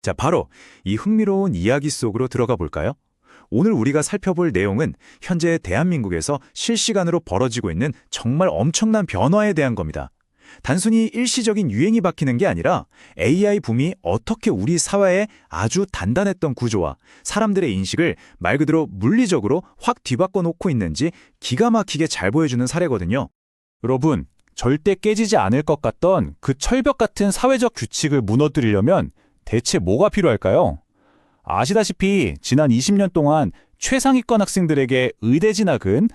자, 바로 이 흥미로운 이야기 속으로 들어가 볼까요? 오늘 우리가 살펴볼 내용은 현재 대한민국에서 실시간으로 벌어지고 있는 정말 엄청난 변화에 대한 겁니다. 단순히 일시적인 유행이 바뀌는 게 아니라 AI 붐이 어떻게 우리 사회의 아주 단단했던 구조와 사람들의 인식을 말 그대로 물리적으로 확 뒤바꿔 놓고 있는지 기가 막히게 잘 보여주는 사례거든요. 여러분, 절대 깨지지 않을 것 같던 그 철벽 같은 사회적 규칙을 무너뜨리려면 대체 뭐가 필요할까요? 아시다시피 지난 20년 동안 최상위권 학생들에게 의대 진학은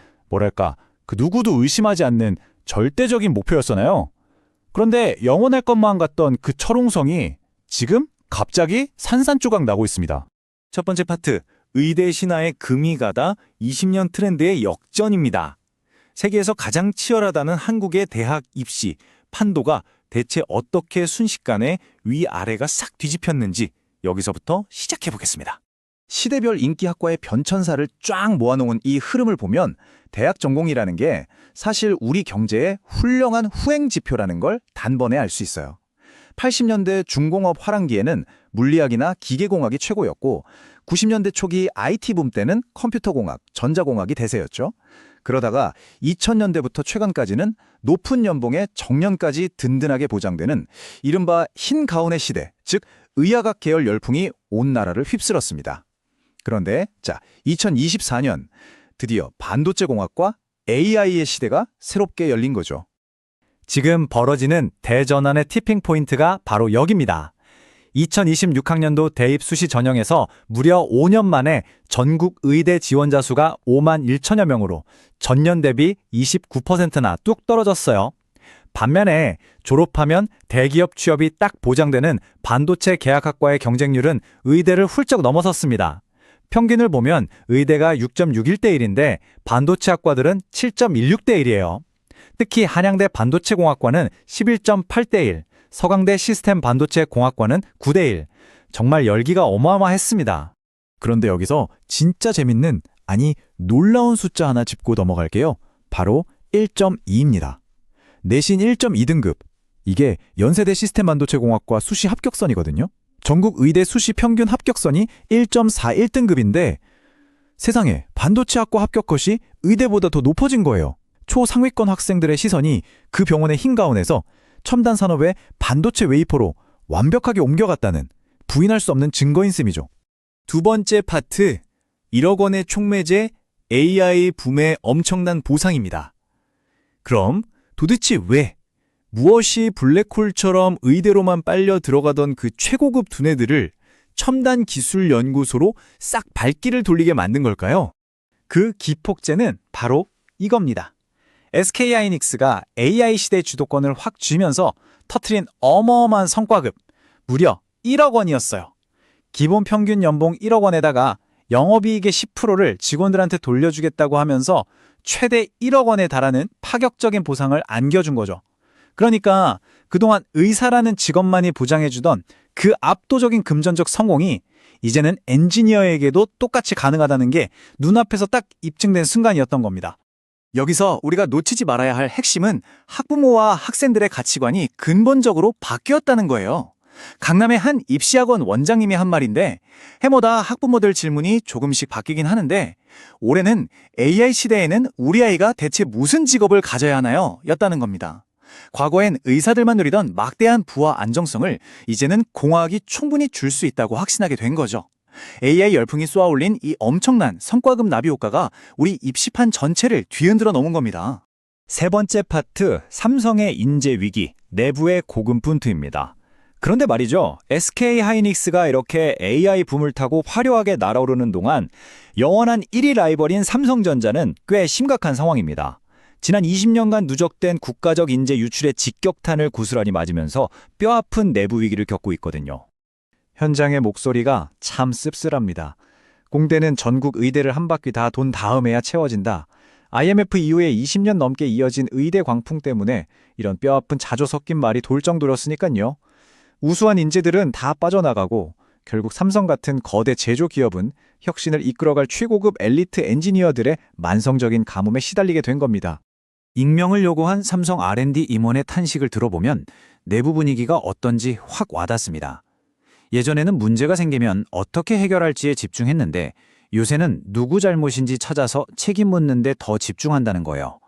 그 누구도 의심하지 않는 절대적인 목표였잖아요. 그런데 영원할 것만 같던 그 철옹성이 지금 갑자기 산산조각 나고 있습니다. 첫 번째 파트, 의대 신화의 금이 가다 20년 트렌드의 역전입니다. 세계에서 가장 치열하다는 한국의 대학 입시, 판도가 대체 어떻게 순식간에 위아래가 싹 뒤집혔는지 여기서부터 시작해 보겠습니다. 시대별 인기 학과의 변천사를 쫙 모아놓은 이 흐름을 보면 대학 전공이라는 게 사실 우리 경제의 훌륭한 후행 지표라는 걸 단번에 알 수 있어요. 80년대 중공업 화랑기에는 물리학이나 기계공학이 최고였고 90년대 초기 IT 붐 때는 컴퓨터공학, 전자공학이 대세였죠. 그러다가 2000년대부터 최근까지는 높은 연봉에 정년까지 든든하게 보장되는 이른바 흰 가운의 시대, 즉 의학학 계열 열풍이 온 나라를 휩쓸었습니다. 그런데 2024년 드디어 반도체 공학과 AI의 시대가 새롭게 열린 거죠. 지금 벌어지는 대전환의 티핑 포인트가 바로 여기입니다. 2026학년도 대입 수시 전형에서 무려 5년 만에 전국 의대 지원자 수가 5만 1천여 명으로 전년 대비 29%나 뚝 떨어졌어요. 반면에 졸업하면 대기업 취업이 딱 보장되는 반도체 계약학과의 경쟁률은 의대를 훌쩍 넘어섰습니다. 평균을 보면 의대가 6.61대 1인데 반도체 학과들은 7.16대 1이에요. 특히 한양대 반도체공학과는 11.8대 1, 서강대 시스템 반도체 공학과는 9대 1. 정말 열기가 어마어마했습니다. 그런데 여기서 진짜 재밌는, 아니 놀라운 숫자 하나 짚고 넘어갈게요. 바로 1.2입니다. 내신 1.2등급. 이게 연세대 시스템 반도체 공학과 수시 합격선이거든요. 전국 의대 수시 평균 합격선이 1.41등급인데 세상에 반도체학과 합격컷이 의대보다 더 높아진 거예요. 초상위권 학생들의 시선이 그 병원의 흰 가운에서 첨단 산업의 반도체 웨이퍼로 완벽하게 옮겨갔다는 부인할 수 없는 증거인 셈이죠. 두 번째 파트, 1억 원의 촉매제 AI 붐의 엄청난 보상입니다. 그럼 도대체 왜, 무엇이 블랙홀처럼 의대로만 빨려 들어가던 그 최고급 두뇌들을 첨단 기술 연구소로 싹 발길을 돌리게 만든 걸까요? 그 기폭제는 바로 이겁니다. SK하이닉스가 AI 시대 주도권을 확 쥐면서 터트린 어마어마한 성과급, 무려 1억 원이었어요. 기본 평균 연봉 1억 원에다가 영업이익의 10%를 직원들한테 돌려주겠다고 하면서 최대 1억 원에 달하는 파격적인 보상을 안겨준 거죠. 그러니까 그동안 의사라는 직업만이 보장해주던 그 압도적인 금전적 성공이 이제는 엔지니어에게도 똑같이 가능하다는 게 눈앞에서 딱 입증된 순간이었던 겁니다. 여기서 우리가 놓치지 말아야 할 핵심은 학부모와 학생들의 가치관이 근본적으로 바뀌었다는 거예요. 강남의 한 입시학원 원장님이 한 말인데 해마다 학부모들 질문이 조금씩 바뀌긴 하는데 올해는 AI 시대에는 우리 아이가 대체 무슨 직업을 가져야 하나요? 였다는 겁니다. 과거엔 의사들만 누리던 막대한 부와 안정성을 이제는 공학이 충분히 줄 수 있다고 확신하게 된 거죠. AI 열풍이 쏘아올린 이 엄청난 성과급 나비 효과가 우리 입시판 전체를 뒤흔들어 놓은 겁니다. 세 번째 파트, 삼성의 인재 위기, 내부의 고군분투입니다. 그런데 말이죠, SK하이닉스가 이렇게 AI 붐을 타고 화려하게 날아오르는 동안 영원한 1위 라이벌인 삼성전자는 꽤 심각한 상황입니다. 지난 20년간 누적된 국가적 인재 유출의 직격탄을 고스란히 맞으면서 뼈아픈 내부 위기를 겪고 있거든요. 현장의 목소리가 참 씁쓸합니다. 공대는 전국 의대를 한 바퀴 다 돈 다음에야 채워진다. IMF 이후에 20년 넘게 이어진 의대 광풍 때문에 이런 뼈아픈 자조 섞인 말이 돌 정도였으니까요. 우수한 인재들은 다 빠져나가고 결국 삼성 같은 거대 제조 기업은 혁신을 이끌어갈 최고급 엘리트 엔지니어들의 만성적인 가뭄에 시달리게 된 겁니다. 익명을 요구한 삼성 R&D 임원의 탄식을 들어보면 내부 분위기가 어떤지 확 와닿습니다. 예전에는 문제가 생기면 어떻게 해결할지에 집중했는데 요새는 누구 잘못인지 찾아서 책임 묻는데 더 집중한다는 거예요.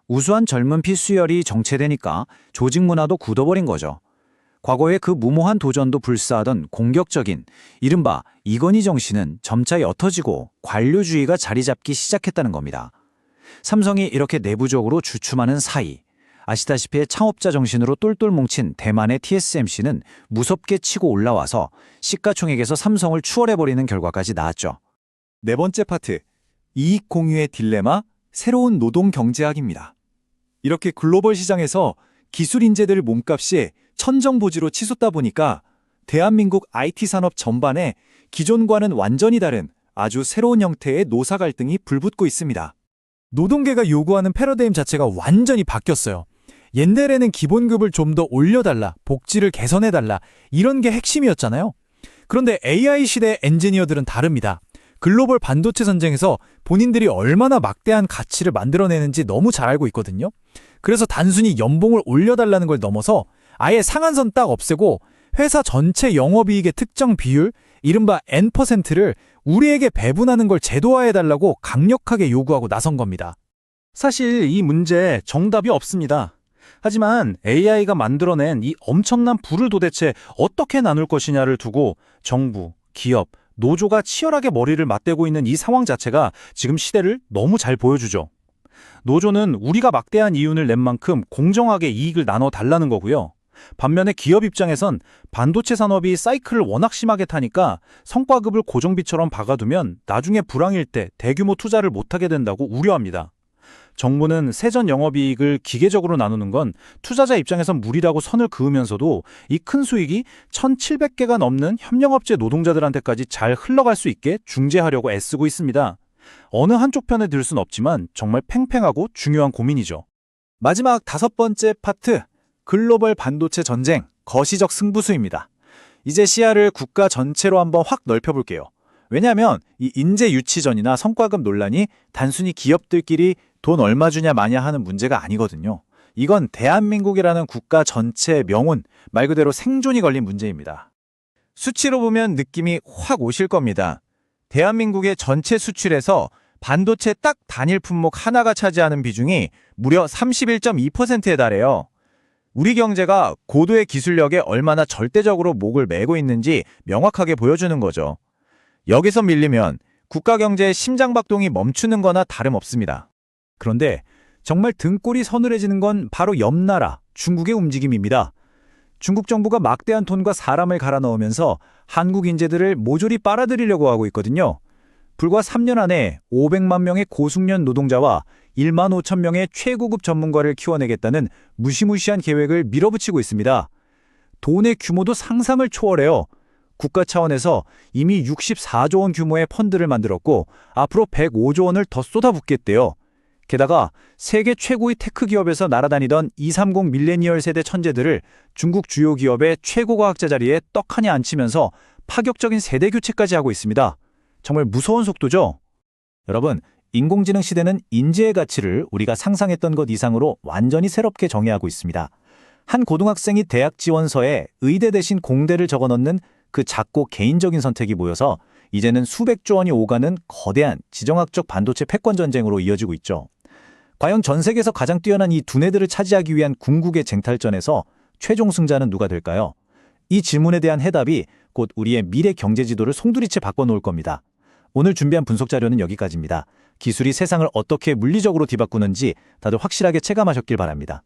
우수한 젊은 피 수혈이 정체되니까 조직 문화도 굳어버린 거죠. 과거에 그 무모한 도전도 불사하던 공격적인 이른바 이건희 정신은 점차 옅어지고 관료주의가 자리 잡기 시작했다는 겁니다. 삼성이 이렇게 내부적으로 주춤하는 사이, 아시다시피 창업자 정신으로 똘똘 뭉친 대만의 TSMC는 무섭게 치고 올라와서 시가총액에서 삼성을 추월해버리는 결과까지 나왔죠. 네 번째 파트, 이익 공유의 딜레마, 새로운 노동 경제학입니다. 이렇게 글로벌 시장에서 기술 인재들 몸값이 천정부지로 치솟다 보니까 대한민국 IT 산업 전반에 기존과는 완전히 다른 아주 새로운 형태의 노사 갈등이 불붙고 있습니다. 노동계가 요구하는 패러다임 자체가 완전히 바뀌었어요. 옛날에는 기본급을 좀 더 올려달라, 복지를 개선해달라, 이런 게 핵심이었잖아요. 그런데 AI 시대 엔지니어들은 다릅니다. 글로벌 반도체 전쟁에서 본인들이 얼마나 막대한 가치를 만들어내는지 너무 잘 알고 있거든요. 그래서 단순히 연봉을 올려달라는 걸 넘어서 아예 상한선 딱 없애고 회사 전체 영업이익의 특정 비율, 이른바 N%를 우리에게 배분하는 걸 제도화해달라고 강력하게 요구하고 나선 겁니다. 사실 이 문제에 정답이 없습니다. 하지만 AI가 만들어낸 이 엄청난 부를 도대체 어떻게 나눌 것이냐를 두고 정부, 기업, 노조가 치열하게 머리를 맞대고 있는 이 상황 자체가 지금 시대를 너무 잘 보여주죠. 노조는 우리가 막대한 이윤을 낸 만큼 공정하게 이익을 나눠달라는 거고요. 반면에 기업 입장에선 반도체 산업이 사이클을 워낙 심하게 타니까 성과급을 고정비처럼 박아두면 나중에 불황일 때 대규모 투자를 못하게 된다고 우려합니다. 정부는 세전 영업이익을 기계적으로 나누는 건 투자자 입장에선 무리라고 선을 그으면서도 이 큰 수익이 1,700개가 넘는 협력업체 노동자들한테까지 잘 흘러갈 수 있게 중재하려고 애쓰고 있습니다. 어느 한쪽 편에 들 순 없지만 정말 팽팽하고 중요한 고민이죠. 마지막 다섯 번째 파트, 글로벌 반도체 전쟁, 거시적 승부수입니다. 이제 시야를 국가 전체로 한번 확 넓혀볼게요. 왜냐하면 이 인재 유치전이나 성과급 논란이 단순히 기업들끼리 돈 얼마 주냐 마냐 하는 문제가 아니거든요. 이건 대한민국이라는 국가 전체의 명운, 말 그대로 생존이 걸린 문제입니다. 수치로 보면 느낌이 확 오실 겁니다. 대한민국의 전체 수출에서 반도체 딱 단일 품목 하나가 차지하는 비중이 무려 31.2%에 달해요. 우리 경제가 고도의 기술력에 얼마나 절대적으로 목을 매고 있는지 명확하게 보여주는 거죠. 여기서 밀리면 국가 경제의 심장박동이 멈추는 거나 다름없습니다. 그런데 정말 등골이 서늘해지는 건 바로 옆 나라 중국의 움직임입니다. 중국 정부가 막대한 돈과 사람을 갈아 넣으면서 한국 인재들을 모조리 빨아들이려고 하고 있거든요. 불과 3년 안에 500만 명의 고숙련 노동자와 1만 5천 명의 최고급 전문가를 키워내겠다는 무시무시한 계획을 밀어붙이고 있습니다. 돈의 규모도 상상을 초월해요. 국가 차원에서 이미 64조 원 규모의 펀드를 만들었고 앞으로 105조 원을 더 쏟아붓겠대요. 게다가 세계 최고의 테크 기업에서 날아다니던 230 밀레니얼 세대 천재들을 중국 주요 기업의 최고 과학자 자리에 떡하니 앉히면서 파격적인 세대 교체까지 하고 있습니다. 정말 무서운 속도죠? 여러분, 인공지능 시대는 인재의 가치를 우리가 상상했던 것 이상으로 완전히 새롭게 정의하고 있습니다. 한 고등학생이 대학 지원서에 의대 대신 공대를 적어넣는 그 작고 개인적인 선택이 모여서 이제는 수백조 원이 오가는 거대한 지정학적 반도체 패권 전쟁으로 이어지고 있죠. 과연 전 세계에서 가장 뛰어난 이 두뇌들을 차지하기 위한 궁극의 쟁탈전에서 최종 승자는 누가 될까요? 이 질문에 대한 해답이 곧 우리의 미래 경제 지도를 송두리째 바꿔놓을 겁니다. 오늘 준비한 분석 자료는 여기까지입니다. 기술이 세상을 어떻게 물리적으로 뒤바꾸는지 다들 확실하게 체감하셨길 바랍니다.